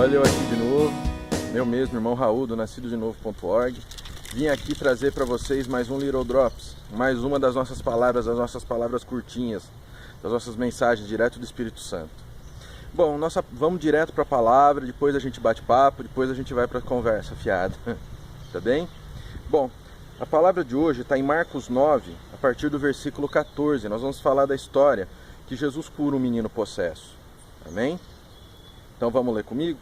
Olha eu aqui de novo, meu mesmo irmão Raul do nascidodenovo.org. Vim aqui trazer para vocês mais um Little Drops, mais uma das nossas palavras curtinhas, das nossas mensagens direto do Espírito Santo. Bom, vamos direto para a palavra, depois a gente bate papo, depois a gente vai para a conversa fiada, tá bem? Bom, a palavra de hoje está em Marcos 9, a partir do versículo 14. Nós vamos falar da história que Jesus cura um menino possesso, amém? Então vamos ler comigo?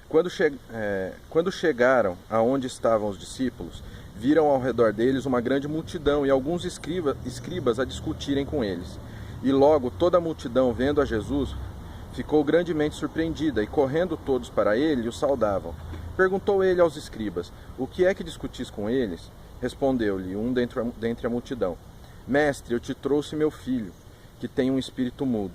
Quando chegaram aonde estavam os discípulos, viram ao redor deles uma grande multidão e alguns escribas a discutirem com eles. E logo toda a multidão, vendo a Jesus, ficou grandemente surpreendida, e correndo todos para ele, o saudavam. Perguntou ele aos escribas: o que é que discutis com eles? Respondeu-lhe um dentre a multidão: Mestre, eu te trouxe meu filho, que tem um espírito mudo.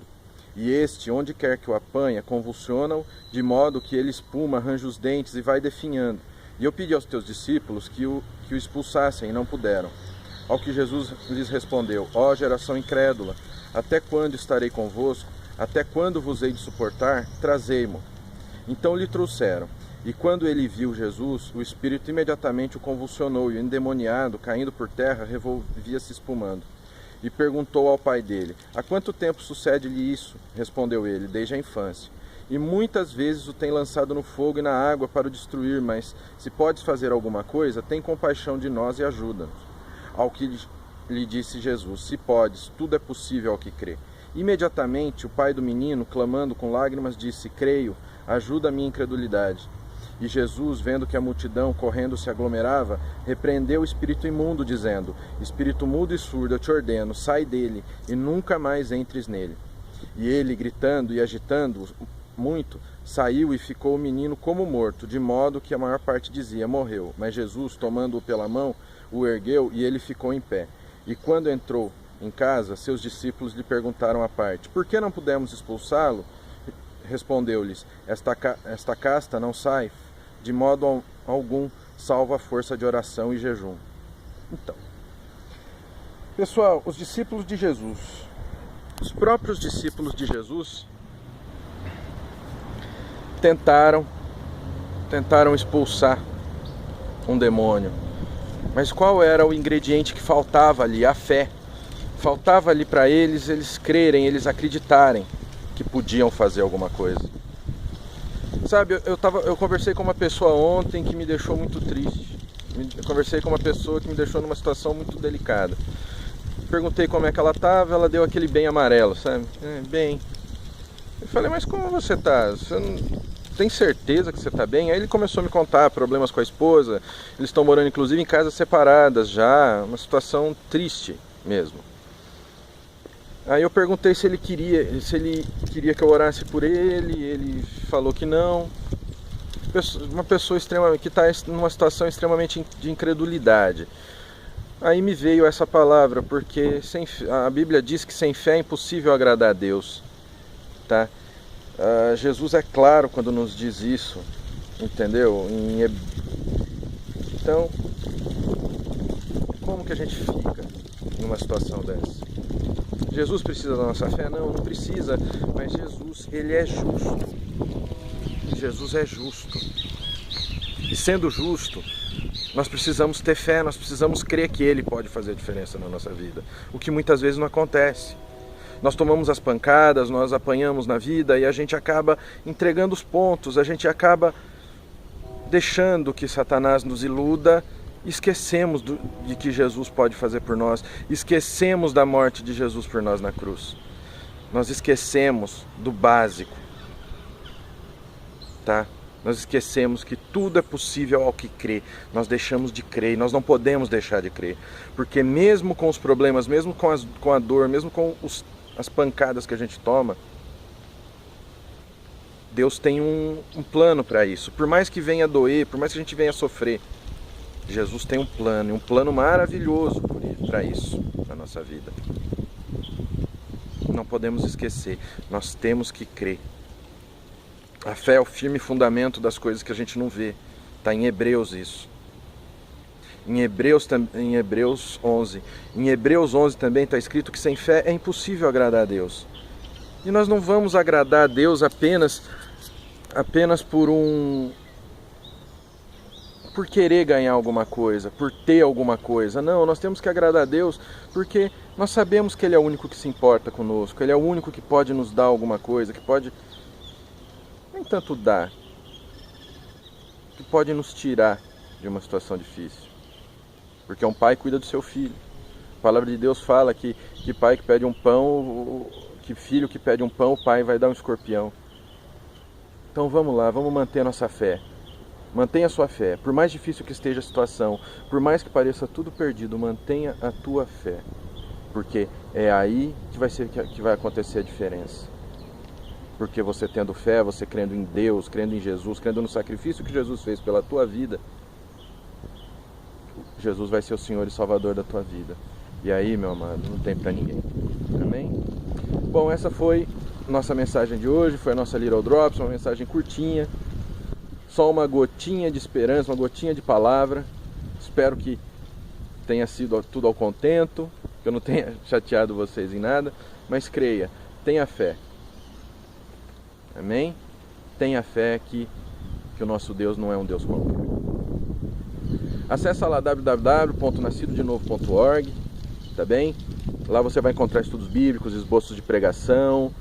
E este, onde quer que o apanha, convulsiona-o, de modo que ele espuma, arranja os dentes e vai definhando. E eu pedi aos teus discípulos que o expulsassem, e não puderam. Ao que Jesus lhes respondeu: ó geração incrédula, até quando estarei convosco? Até quando vos hei de suportar? Trazei-mo. Então lhe trouxeram. E quando ele viu Jesus, o espírito imediatamente o convulsionou, e o endemoniado, caindo por terra, revolvia-se espumando. E perguntou ao pai dele: há quanto tempo sucede-lhe isso? Respondeu ele: desde a infância. E muitas vezes o tem lançado no fogo e na água para o destruir, mas se podes fazer alguma coisa, tem compaixão de nós e ajuda-nos. Ao que lhe disse Jesus: se podes, tudo é possível ao que crê. Imediatamente o pai do menino, clamando com lágrimas, disse: creio, ajuda a minha incredulidade. E Jesus, vendo que a multidão correndo se aglomerava, repreendeu o espírito imundo, dizendo: espírito mudo e surdo, eu te ordeno, sai dele, e nunca mais entres nele. E ele, gritando e agitando muito, saiu e ficou o menino como morto, de modo que a maior parte dizia: morreu. Mas Jesus, tomando-o pela mão, o ergueu, e ele ficou em pé. E quando entrou em casa, seus discípulos lhe perguntaram à parte: por que não pudemos expulsá-lo? Respondeu-lhes: esta casta não sai de modo algum, salvo a força de oração e jejum. Então, pessoal, os discípulos de Jesus, os próprios discípulos de Jesus, tentaram expulsar um demônio. Mas qual era o ingrediente que faltava ali? A fé. Faltava ali para eles crerem, eles acreditarem que podiam fazer alguma coisa. Sabe, eu conversei com uma pessoa ontem que me deixou muito triste. Eu conversei com uma pessoa que me deixou numa situação muito delicada. Perguntei como é que ela estava, ela deu aquele bem amarelo, sabe? Bem. Eu falei: mas como você está? Você não tem certeza que você está bem? Aí ele começou a me contar problemas com a esposa. Eles estão morando inclusive em casas separadas já, uma situação triste mesmo. Aí eu perguntei se ele queria que eu orasse por ele falou que não. Uma pessoa que está numa situação extremamente de incredulidade. Aí me veio essa palavra, porque a Bíblia diz que sem fé é impossível agradar a Deus, tá? Jesus é claro quando nos diz isso, entendeu? Então, como que a gente fica numa situação dessa? Jesus precisa da nossa fé? Não precisa, mas Jesus, ele é justo. Jesus é justo. E sendo justo, nós precisamos ter fé, nós precisamos crer que ele pode fazer a diferença na nossa vida, o que muitas vezes não acontece. Nós tomamos as pancadas, nós apanhamos na vida e a gente acaba entregando os pontos, a gente acaba deixando que Satanás nos iluda. Esquecemos de que Jesus pode fazer por nós. Esquecemos da morte de Jesus por nós na cruz. Nós esquecemos do básico, tá? Nós esquecemos que tudo é possível ao que crê. Nós deixamos de crer e nós não podemos deixar de crer. Porque mesmo com os problemas, mesmo com a dor, mesmo com as pancadas que a gente toma, Deus tem um plano para isso. Por mais que venha doer, por mais que a gente venha sofrer, Jesus tem um plano maravilhoso para isso na nossa vida. Não podemos esquecer, nós temos que crer. A fé é o firme fundamento das coisas que a gente não vê. Está em Hebreus isso. Em Hebreus 11. Em Hebreus 11 também está escrito que sem fé é impossível agradar a Deus. E nós não vamos agradar a Deus apenas apenas por querer ganhar alguma coisa, por ter alguma coisa. Não, nós temos que agradar a Deus porque nós sabemos que Ele é o único que se importa conosco, Ele é o único que pode nos dar alguma coisa, que pode, nem tanto dar, que pode nos tirar de uma situação difícil. Porque um pai cuida do seu filho. A palavra de Deus fala que pai que pede um pão, que filho que pede um pão, o pai vai dar um escorpião. Então vamos lá, vamos manter a nossa fé. Mantenha a sua fé. Por mais difícil que esteja a situação, por mais que pareça tudo perdido, mantenha a tua fé. Porque é aí que vai acontecer a diferença. Porque você tendo fé, você crendo em Deus, crendo em Jesus, crendo no sacrifício que Jesus fez pela tua vida, Jesus vai ser o Senhor e Salvador da tua vida. E aí, meu amado, não tem pra ninguém. Amém? Bom, essa foi nossa mensagem de hoje, foi a nossa Little Drops, uma mensagem curtinha. Só uma gotinha de esperança, uma gotinha de palavra. Espero que tenha sido tudo ao contento, que eu não tenha chateado vocês em nada, mas creia, tenha fé. Amém? Tenha fé que o nosso Deus não é um Deus qualquer. Acesse lá www.nascidodenovo.org, tá bem? Lá você vai encontrar estudos bíblicos, esboços de pregação,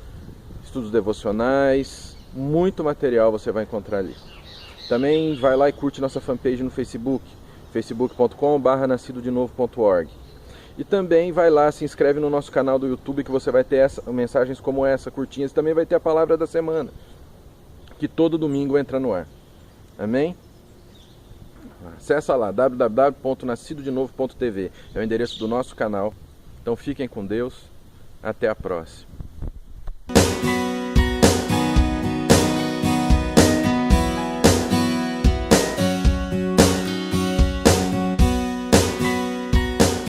estudos devocionais, muito material você vai encontrar ali. Também vai lá e curte nossa fanpage no Facebook, facebook.com/nascidodenovo.org. E também vai lá, se inscreve no nosso canal do YouTube, que você vai ter mensagens como essa, curtinhas, e também vai ter a palavra da semana, que todo domingo entra no ar. Amém? Acesse lá, www.nascidodenovo.tv, é o endereço do nosso canal. Então fiquem com Deus, até a próxima.